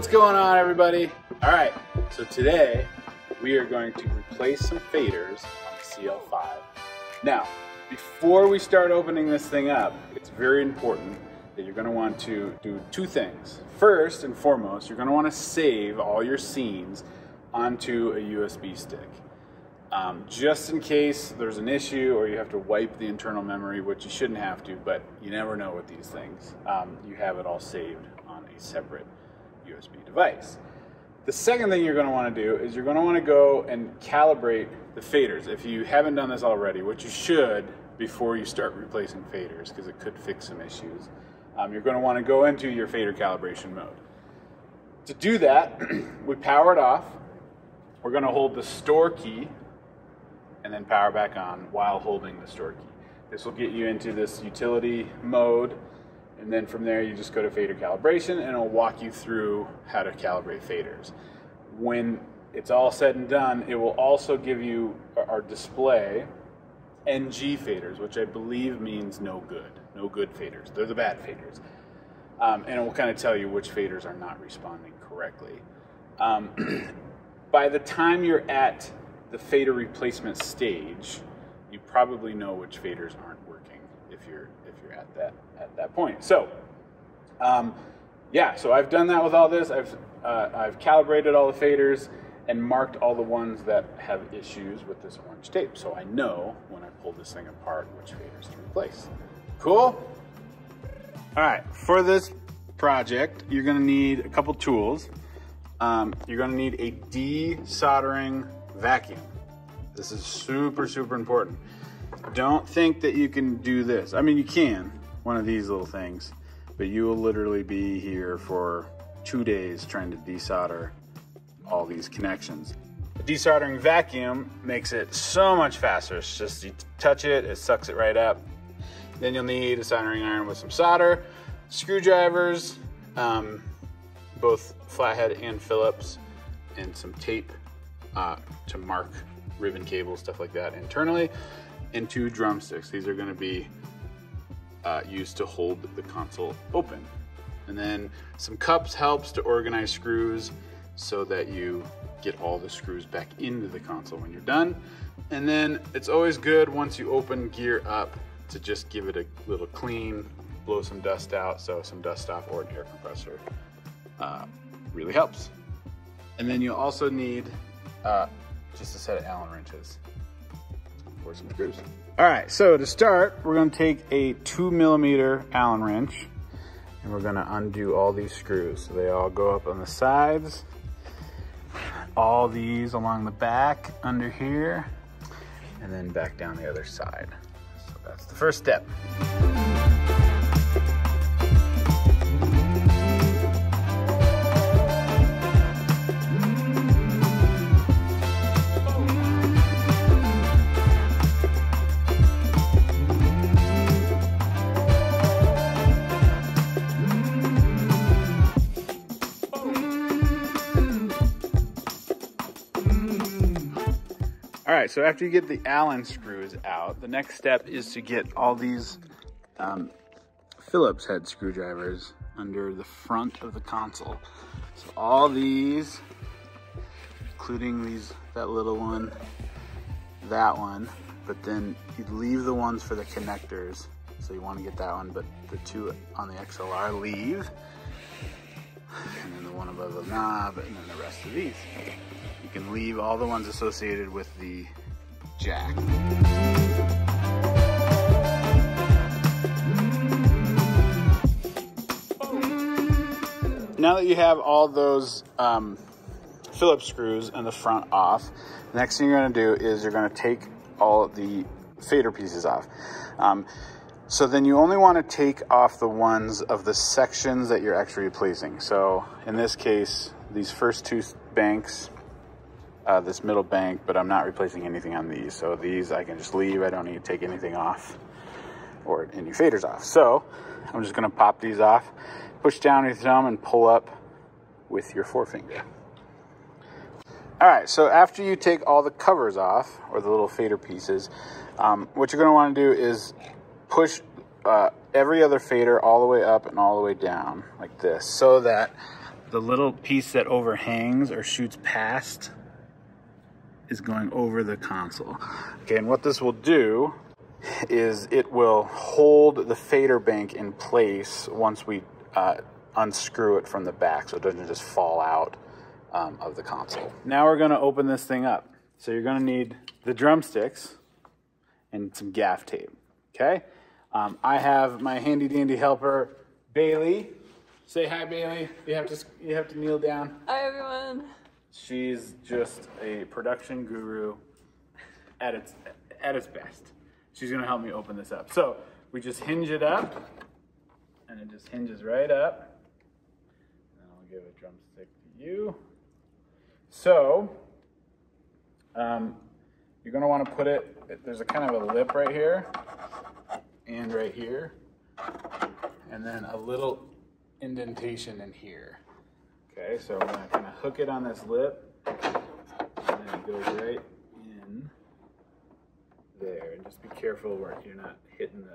What's going on, everybody? All right, so today we are going to replace some faders on the CL5. Now, before we start opening this thing up, it's very important that you're going to want to do two things. First and foremost, you're going to want to save all your scenes onto a USB stick. Just in case there's an issue or you have to wipe the internal memory, which you shouldn't have to, but you never know with these things. You have it all saved on a separate USB device. The second thing you're going to want to do is you're going to want to go and calibrate the faders. If you haven't done this already, which you should before you start replacing faders, because it could fix some issues, you're going to want to go into your fader calibration mode. To do that, we power it off. We're going to hold the store key and then power back on while holding the store key. This will get you into this utility mode, and then from there you just go to fader calibration and it'll walk you through how to calibrate faders. When it's all said and done, it will also give you our display NG faders, which I believe means no good faders. They're the bad faders. And it will kind of tell you which faders are not responding correctly. By the time you're at the fader replacement stage, you probably know which faders aren't working if you're at that point. So yeah, so I've done that with all this. I've calibrated all the faders and marked all the ones that have issues with this orange tape, so I know when I pull this thing apart which faders to replace. Cool? All right, for this project you're going to need a couple tools. You're going to need a de-soldering vacuum. This is super important. Don't think that you can do this. I mean, you can, one of these little things, but you will literally be here for 2 days trying to desolder all these connections. The desoldering vacuum makes it so much faster. It's just, you touch it, it sucks it right up. Then you'll need a soldering iron with some solder, screwdrivers, both flathead and Phillips, and some tape to mark ribbon cables, stuff like that internally, and 2 drumsticks. These are going to be used to hold the console open. And then some cups helps to organize screws so that you get all the screws back into the console when you're done. And then it's always good once you open gear up to just give it a little clean, blow some dust out, so some dust off or an air compressor really helps. And then you'll also need just a set of Allen wrenches or some screws. All right, so to start, we're going to take a 2mm Allen wrench and we're going to undo all these screws. So they all go up on the sides, all these along the back under here, and then back down the other side. So that's the first step. All right, so after you get the Allen screws out, the next step is to get all these Phillips head screwdrivers under the front of the console. So all these, including that little one, that one, but then you'd leave the ones for the connectors. So you want to get that one, but the 2 on the XLR leave. And then the one above the knob, and then the rest of these. You can leave all the ones associated with the jack. Now that you have all those Phillips screws in the front off, the next thing you're going to do is you're going to take all the fader pieces off. So then you only want to take off the ones of the sections that you're actually replacing. So in this case, these first 2 banks, this middle bank, but I'm not replacing anything on these. So these I can just leave. I don't need to take anything off or any faders off. So I'm just going to pop these off, push down with your thumb and pull up with your forefinger. All right, so after you take all the covers off, or the little fader pieces, what you're going to want to do is push every other fader all the way up and all the way down like this, so that the little piece that overhangs or shoots past is going over the console. Okay, and what this will do is it will hold the fader bank in place once we unscrew it from the back, so it doesn't just fall out of the console. Now we're gonna open this thing up. So you're gonna need the drumsticks and some gaff tape, okay? I have my handy dandy helper, Bailey. Say hi, Bailey. You have to kneel down. Hi, everyone. She's just a production guru at its best. She's gonna help me open this up. So we just hinge it up, and it just hinges right up. And I'll give a drumstick to you. So you're gonna want to put it. There's a kind of a lip right here, and right here, and then a little indentation in here. Okay, so we're gonna kind of hook it on this lip, and then it goes right in there. And just be careful where you're not hitting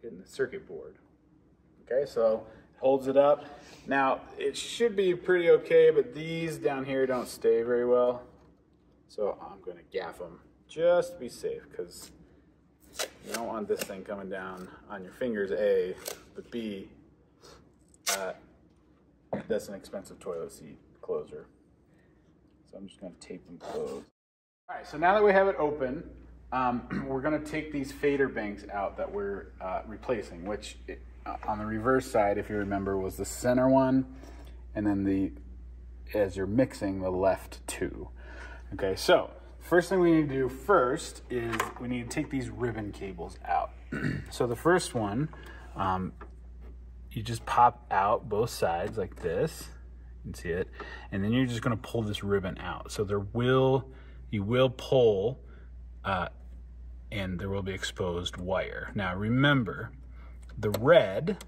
the circuit board. Okay, so it holds it up. Now it should be pretty okay, but these down here don't stay very well. So I'm gonna gaff them just to be safe, because you don't want this thing coming down on your fingers, A, but B, that's an expensive toilet seat closer. So I'm just gonna tape them closed. All right, so now that we have it open, we're gonna take these fader banks out that we're replacing, which on the reverse side, if you remember, was the center one, and then as you're mixing, the left two. Okay, so first thing we need to do first is we need to take these ribbon cables out. So the first one, you just pop out both sides like this. You can see it. And then you're just gonna pull this ribbon out. So you will pull, and there will be exposed wire. Now remember, the red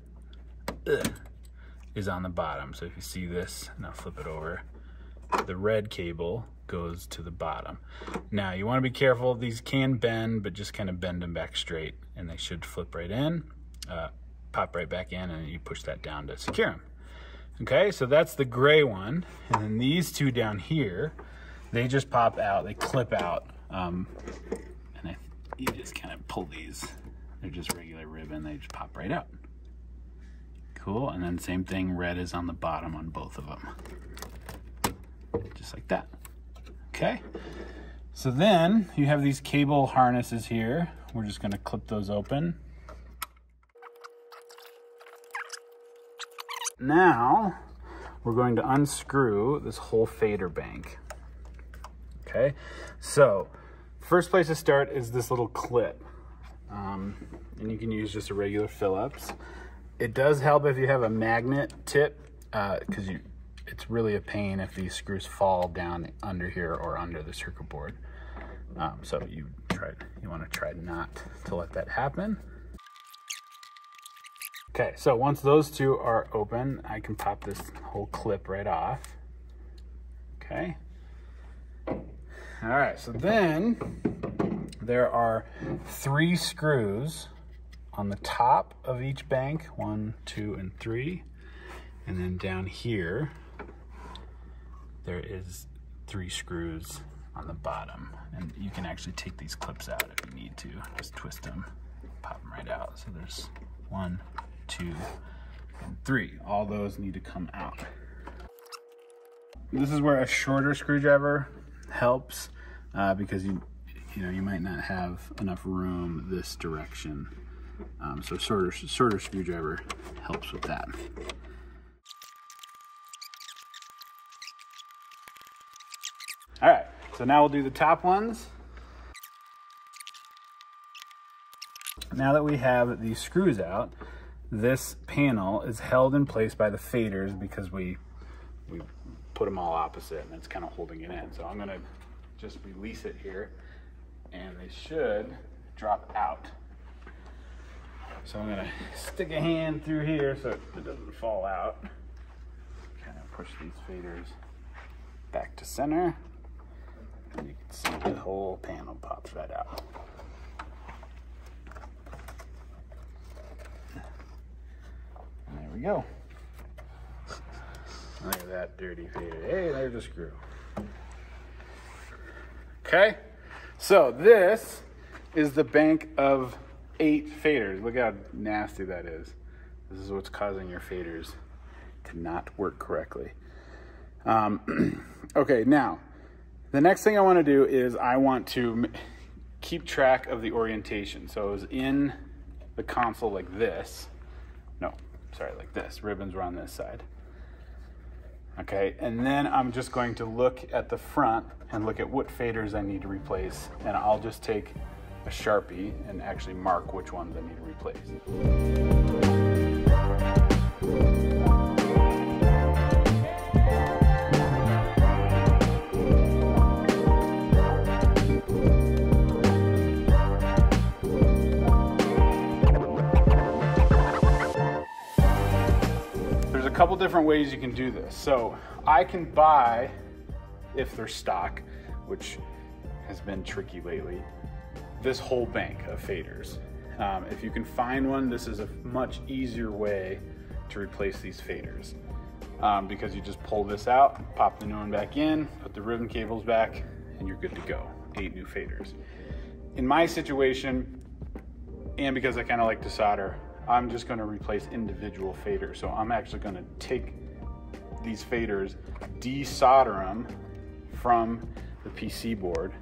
is on the bottom. So if you see this, and I'll flip it over, the red cable goes to the bottom. Now you want to be careful, these can bend, but just kind of bend them back straight, and they should flip right in, pop right back in, and you push that down to secure them. Okay, so that's the gray one, and then these two down here, they just pop out, they clip out, and you just kind of pull these. They're just regular ribbon, they just pop right out. Cool, and then same thing, red is on the bottom on both of them. Just like that. Okay, so then you have these cable harnesses here. We're just gonna clip those open. Now, we're going to unscrew this whole fader bank. Okay, so first place to start is this little clip. And you can use just a regular Phillips. It does help if you have a magnet tip, because it's really a pain if these screws fall down under here or under the circuit board. So you want to try not to let that happen. Okay, so once those two are open, I can pop this whole clip right off. Okay. All right, so then there are 3 screws on the top of each bank, 1, 2, and 3. And then down here, there is 3 screws on the bottom. And you can actually take these clips out if you need to. Just twist them, pop them right out. So there's 1, 2, and 3. All those need to come out. This is where a shorter screwdriver helps, because you might not have enough room this direction. So shorter screwdriver helps with that. All right, so now we'll do the top ones. Now that we have these screws out, this panel is held in place by the faders because we put them all opposite, and it's kind of holding it in. So I'm gonna just release it here, and they should drop out. So I'm gonna stick a hand through here so it doesn't fall out. Kind of push these faders back to center, and you can see the whole panel pops right out. And there we go. Look at that dirty fader. Hey, there's a screw. Okay, so this is the bank of 8 faders. Look how nasty that is. This is what's causing your faders to not work correctly. Okay, now, the next thing I want to do is I want to keep track of the orientation. So it was in the console like this. No, sorry, like this. Ribbons were on this side. Okay, and then I'm just going to look at the front and look at what faders I need to replace, and I'll just take a Sharpie and actually mark which ones I need to replace. A couple different ways you can do this. So I can buy, if they're stock, which has been tricky lately, this whole bank of faders. If you can find one, this is a much easier way to replace these faders, because you just pull this out, pop the new one back in, put the ribbon cables back, and you're good to go. 8 new faders. In my situation, and because I kind of like to solder, I'm just going to replace individual faders. So I'm actually going to take these faders, de-solder them from the PC board,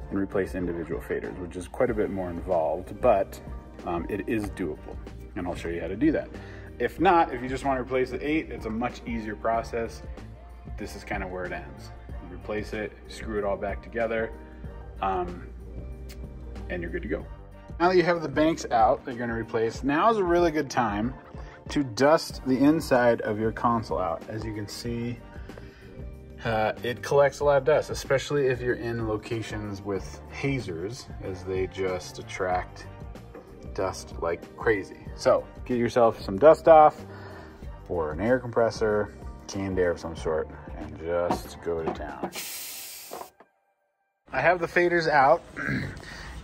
and replace individual faders, which is quite a bit more involved, but it is doable, and I'll show you how to do that. If not, if you just want to replace the 8, it's a much easier process. This is kind of where it ends. You replace it, screw it all back together, and you're good to go. Now that you have the banks out that you're going to replace, now is a really good time to dust the inside of your console out. As you can see, it collects a lot of dust, especially if you're in locations with hazers, as they just attract dust like crazy. So get yourself some dust off, or an air compressor, canned air of some sort, and just go to town. I have the faders out.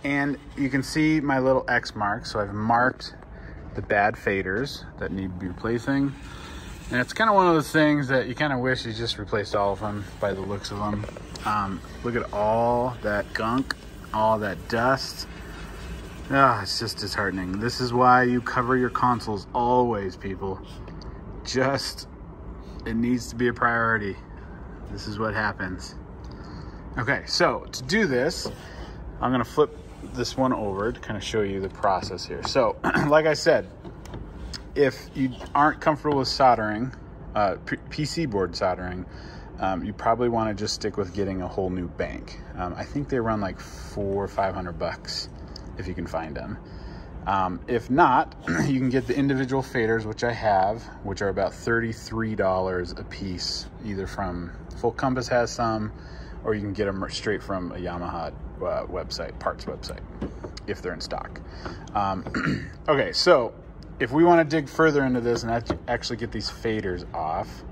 And you can see my little X mark. So I've marked the bad faders that need to be replacing. And it's kind of one of those things that you kind of wish you just replaced all of them by the looks of them. Look at all that gunk, all that dust. It's just disheartening. This is why you cover your consoles always, people. It needs to be a priority. This is what happens. Okay, so to do this, I'm gonna flip this one over to kind of show you the process here. So like I said, if you aren't comfortable with soldering, PC board soldering, you probably want to just stick with getting a whole new bank. I think they run like $400 or $500 if you can find them. If not, you can get the individual faders, which I have, which are about $33 a piece, either from Full Compass has some, or you can get them straight from a Yamaha website, parts website, if they're in stock. Okay, so if we want to dig further into this and actually get these faders off,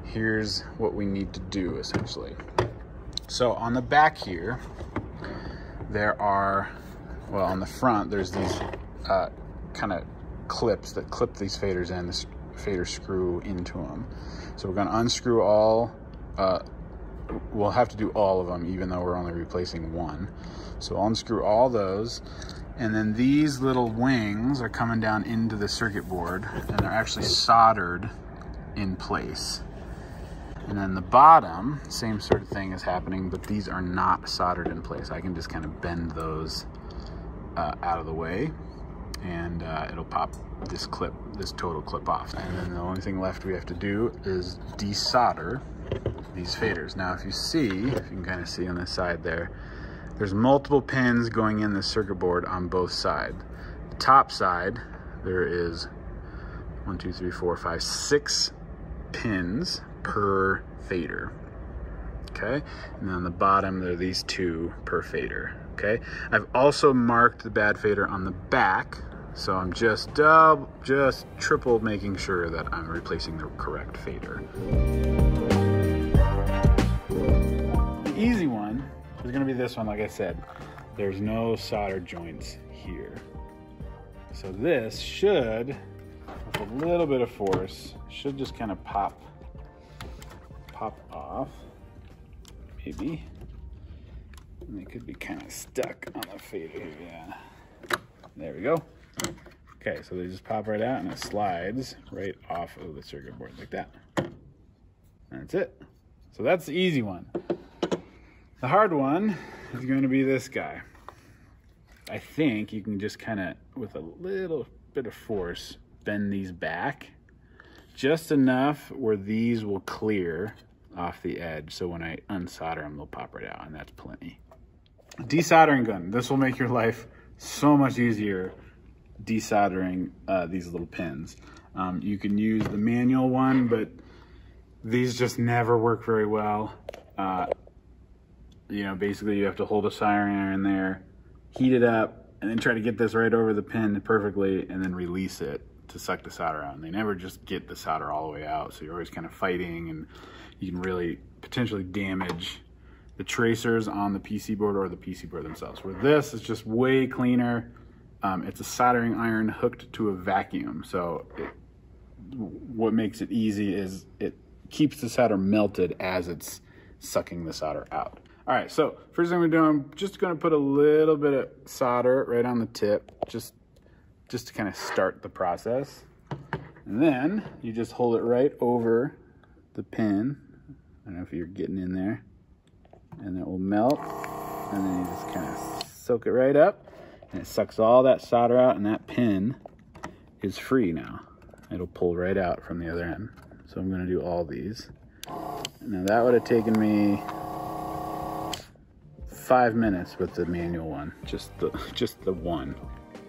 here's what we need to do essentially. So on the back here, there are, well, on the front, there's these kind of clips that clip these faders in. This fader screw into them. So we're going to unscrew all. We'll have to do all of them, even though we're only replacing one. So I'll unscrew all those, and then these little wings are coming down into the circuit board, and they're actually soldered in place. And then the bottom, same sort of thing is happening, but these are not soldered in place. I can just kind of bend those out of the way, and it'll pop this clip, this total clip off. And then the only thing left we have to do is desolder these faders. Now, if you see, if you can kind of see on the side there, there's multiple pins going in the circuit board on both sides. The top side, there is 1, 2, 3, 4, 5, 6 pins per fader. Okay, and then on the bottom, there are these 2 per fader. Okay, I've also marked the bad fader on the back, so I'm just triple making sure that I'm replacing the correct fader. The easy one is going to be this one. Like I said, there's no solder joints here, so this should, with a little bit of force, should just kind of pop pop off, maybe. And they could be kind of stuck on the fader here, yeah. There we go. Okay, so they just pop right out and it slides right off of the circuit board like that. That's it. So that's the easy one. The hard one is going to be this guy. I think you can just kind of, with a little bit of force, bend these back just enough where these will clear off the edge. So when I unsolder them, they'll pop right out, and that's plenty. Desoldering gun. This will make your life so much easier desoldering these little pins. You can use the manual one, but these just never work very well. You know, basically you have to hold a soldering iron there, heat it up, and then try to get this right over the pin perfectly, and then release it to suck the solder out. And they never just get the solder all the way out, so you're always kind of fighting, and you can really potentially damage the tracers on the PC board or the PC board themselves. Where this is just way cleaner. It's a soldering iron hooked to a vacuum, so what makes it easy is it keeps the solder melted as it's sucking the solder out. All right, so first thing we're doing, I'm just gonna put a little bit of solder right on the tip, just to kind of start the process. And then you just hold it right over the pin. I don't know if you're getting in there. And it will melt, and then you just kind of soak it right up, and it sucks all that solder out, and that pin is free now. It'll pull right out from the other end. So I'm gonna do all these. Now that would have taken me 5 minutes with the manual one, just the one.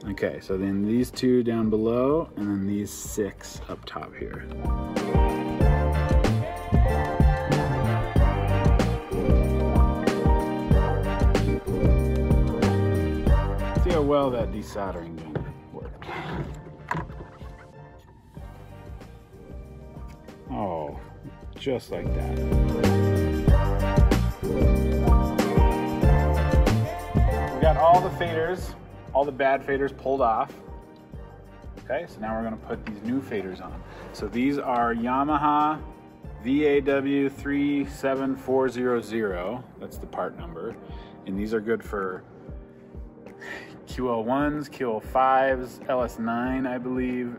Okay, so then these two down below, and then these 6 up top here. See how well that desoldering gun worked. Oh, just like that. We got all the faders, all the bad faders pulled off. Okay, so now we're gonna put these new faders on. So these are Yamaha VAW 37400, that's the part number. And these are good for QL1s, QL5s, LS9, I believe,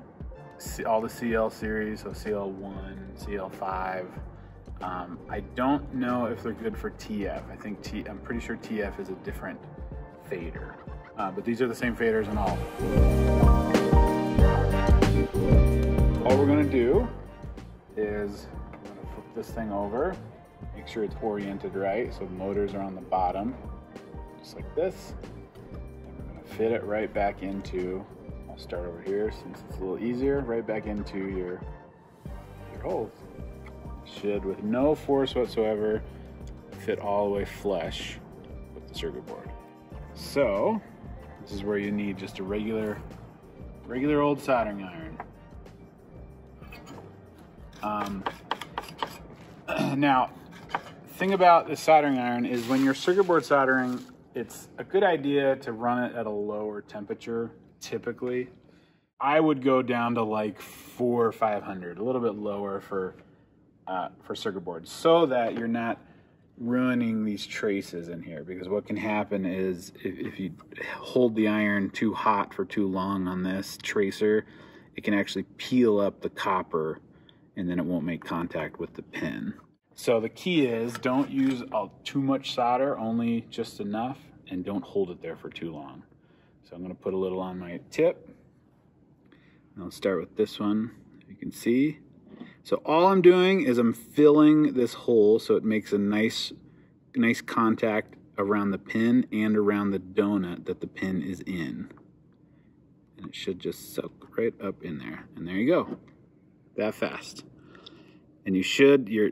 all the CL series, so CL1, CL5. I don't know if they're good for TF. I'm pretty sure TF is a different fader, but these are the same faders and all. All we're gonna do is we're gonna flip this thing over, make sure it's oriented right, so the motors are on the bottom, just like this. And we're gonna fit it right back into, I'll start over here since it's a little easier, right back into your holes. Should, with no force whatsoever, fit all the way flush with the circuit board. So this is where you need just a regular old soldering iron. Now, thing about the soldering iron is when you're circuit board soldering, it's a good idea to run it at a lower temperature. Typically, I would go down to like 400 or 500, a little bit lower for circuit boards, so that you're not ruining these traces in here. Because what can happen is if you hold the iron too hot for too long on this tracer, it can actually peel up the copper, and then it won't make contact with the pin. So the key is don't use too much solder, only just enough, and don't hold it there for too long. So I'm gonna put a little on my tip. And I'll start with this one, you can see. So all I'm doing is I'm filling this hole so it makes a nice contact around the pin and around the donut that the pin is in. And it should just soak right up in there. And there you go, that fast. And you should, your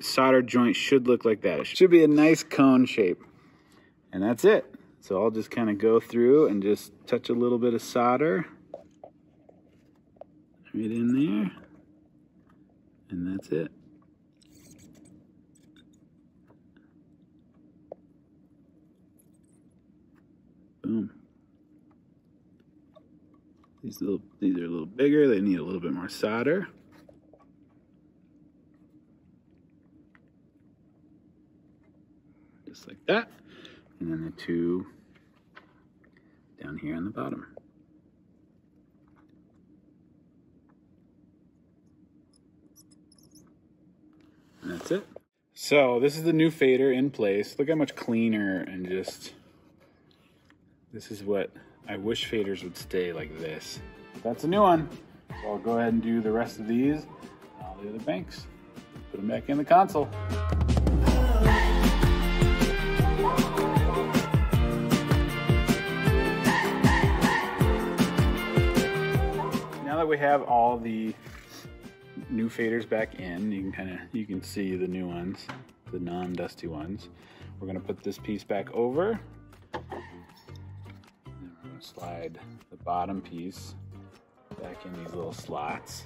solder joint should look like that. It should be a nice cone shape. And that's it. So I'll just kind of go through and just touch a little bit of solder right in there. And that's it. Boom. These are a little bigger. They need a little bit more solder. just like that. And then the two down here on the bottom. And that's it. So this is the new fader in place. Look how much cleaner and just, this is what I wish faders would stay like this. That's a new one. So I'll go ahead and do the rest of these, all the other banks. Put them back in the console. Now that we have all the new faders back in, you can see the new ones, the non-dusty ones. We're gonna put this piece back over. And we're gonna slide the bottom piece back in these little slots,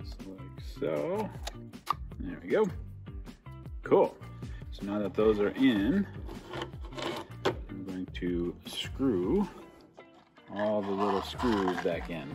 just like so. There we go. Cool. So now that those are in, I'm going to screw all the little screws back in.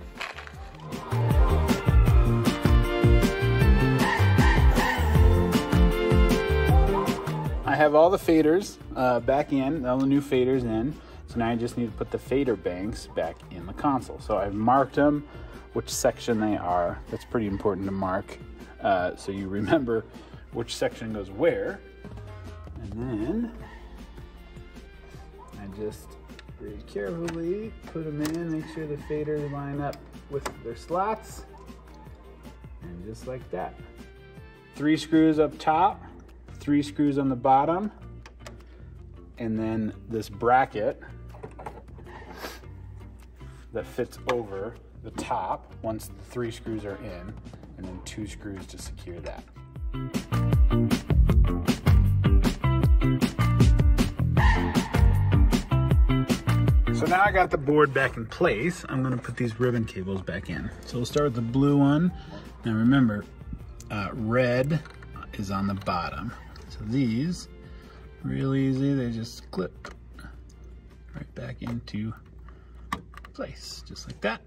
I have all the faders back in, all the new faders in. So now I just need to put the fader banks back in the console. So I've marked them, which section they are. That's pretty important to mark so you remember which section goes where. And then I just very carefully put them in, make sure the faders line up with their slots. And just like that. 3 screws up top, 3 screws on the bottom, and then this bracket that fits over the top once the 3 screws are in, and then 2 screws to secure that. So now I got the board back in place, I'm gonna put these ribbon cables back in. So we'll start with the blue one. Now remember, red is on the bottom. So these, real easy, they just clip right back into place, just like that.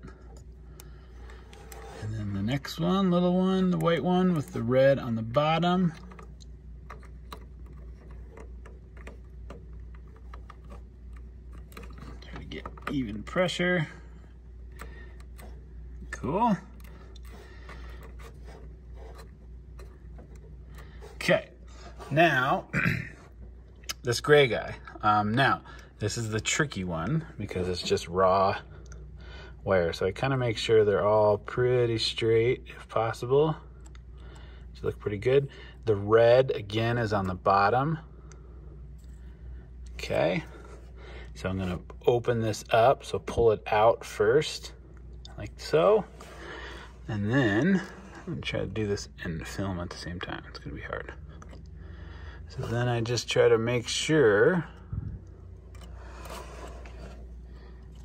And then the next one, little one, the white one with the red on the bottom. Try to get even pressure. Cool. Okay, now this gray guy. Now this is the tricky one because it's just raw wire. So I kind of make sure they're all pretty straight if possible. Should look pretty good. The red again is on the bottom. Okay, so I'm gonna open this up. So pull it out first, like so, and then I'm gonna try to do this and film at the same time. It's gonna be hard. So then I just try to make sure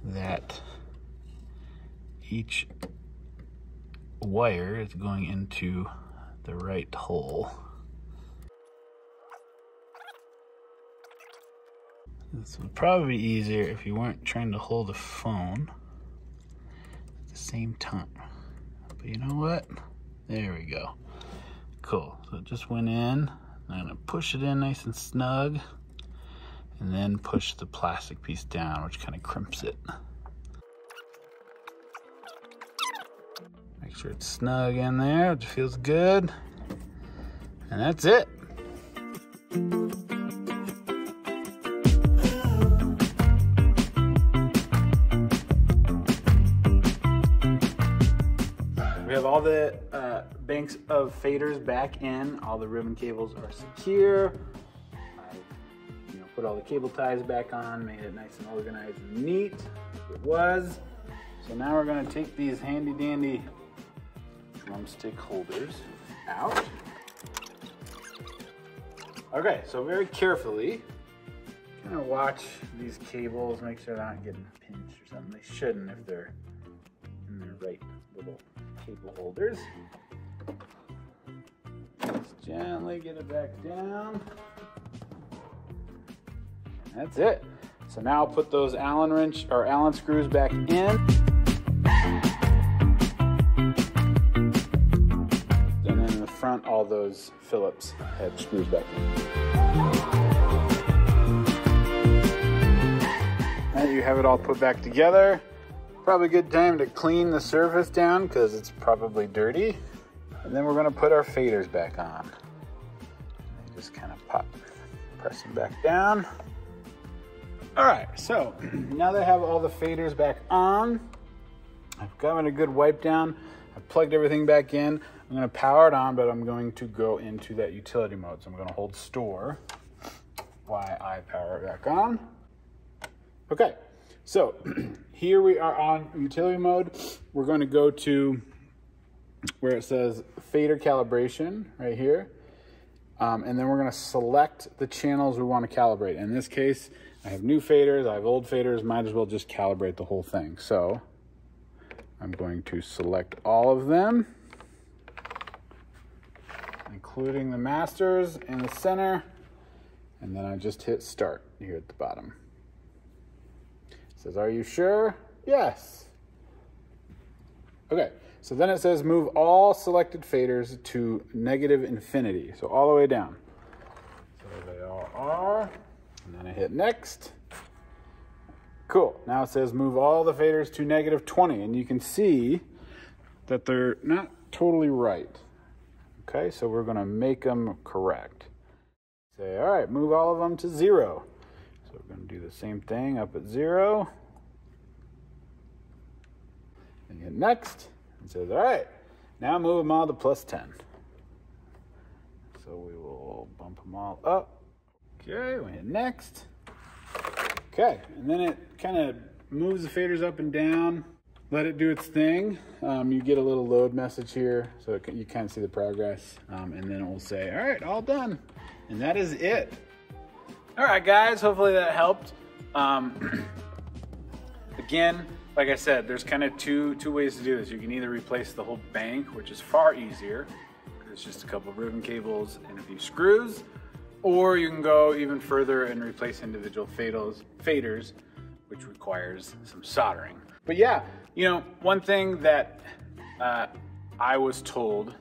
that each wire is going into the right hole. This would probably be easier if you weren't trying to hold a phone at the same time. But you know what? There we go. Cool. So it just went in. I'm gonna push it in nice and snug, and then push the plastic piece down, which kind of crimps it. Make sure it's snug in there, it feels good. And that's it. We have all the banks of faders back in. All the ribbon cables are secure. I put all the cable ties back on, made it nice and organized and neat. It was. So now we're going to take these handy dandy drumstick holders out. Okay, so very carefully, kind of watch these cables, make sure they're not getting pinched or something. They shouldn't if they're in their right little cable holders. Just gently get it back down. That's it. So now I'll put those Allen screws back in. And then in the front, all those Phillips head screws back in. you have it all put back together, probably a good time to clean the surface down because it's probably dirty. And then we're gonna put our faders back on. Just kind of press them back down. All right, so now that I have all the faders back on, I've gotten a good wipe down. I've plugged everything back in. I'm gonna power it on, but I'm going to go into that utility mode. So I'm gonna hold store while I power it back on. Okay, so here we are on utility mode. We're going to go to where it says fader calibration right here. And then we're going to select the channels we want to calibrate. In this case, I have new faders, I have old faders, might as well just calibrate the whole thing. So I'm going to select all of them, including the masters in the center. And then I just hit start here at the bottom. It says, are you sure? Yes. Okay, so then it says move all selected faders to negative infinity. So all the way down. So they all are. And then I hit next. Cool, now it says move all the faders to negative 20. And you can see that they're not totally right. Okay, so we're gonna make them correct. Say, all right, move all of them to 0. So we're going to do the same thing up at 0. And hit next. And says, all right, now move them all to plus 10. So we will bump them all up. Okay, we hit next. Okay, and then it kind of moves the faders up and down. Let it do its thing. You get a little load message here, so you kind of see the progress. And then it will say, all right, all done. And that is it. All right, guys, hopefully that helped. Again, like I said, there's kind of two ways to do this. You can either replace the whole bank, which is far easier, because it's just a couple of ribbon cables and a few screws, or you can go even further and replace individual faders, which requires some soldering. But yeah, you know, one thing that I was told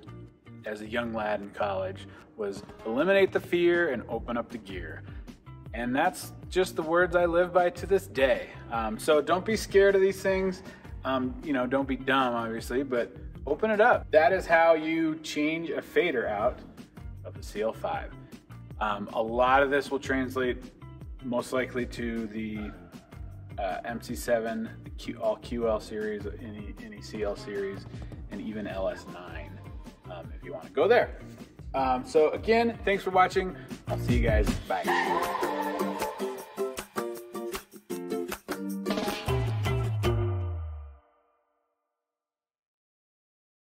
as a young lad in college was eliminate the fear and open up the gear. And that's just the words I live by to this day. So don't be scared of these things. You know, don't be dumb, obviously, but open it up. That is how you change a fader out of the CL5. A lot of this will translate most likely to the MC7, all QL series, any CL series, and even LS9 if you want to go there. So again, thanks for watching. I'll see you guys. Bye.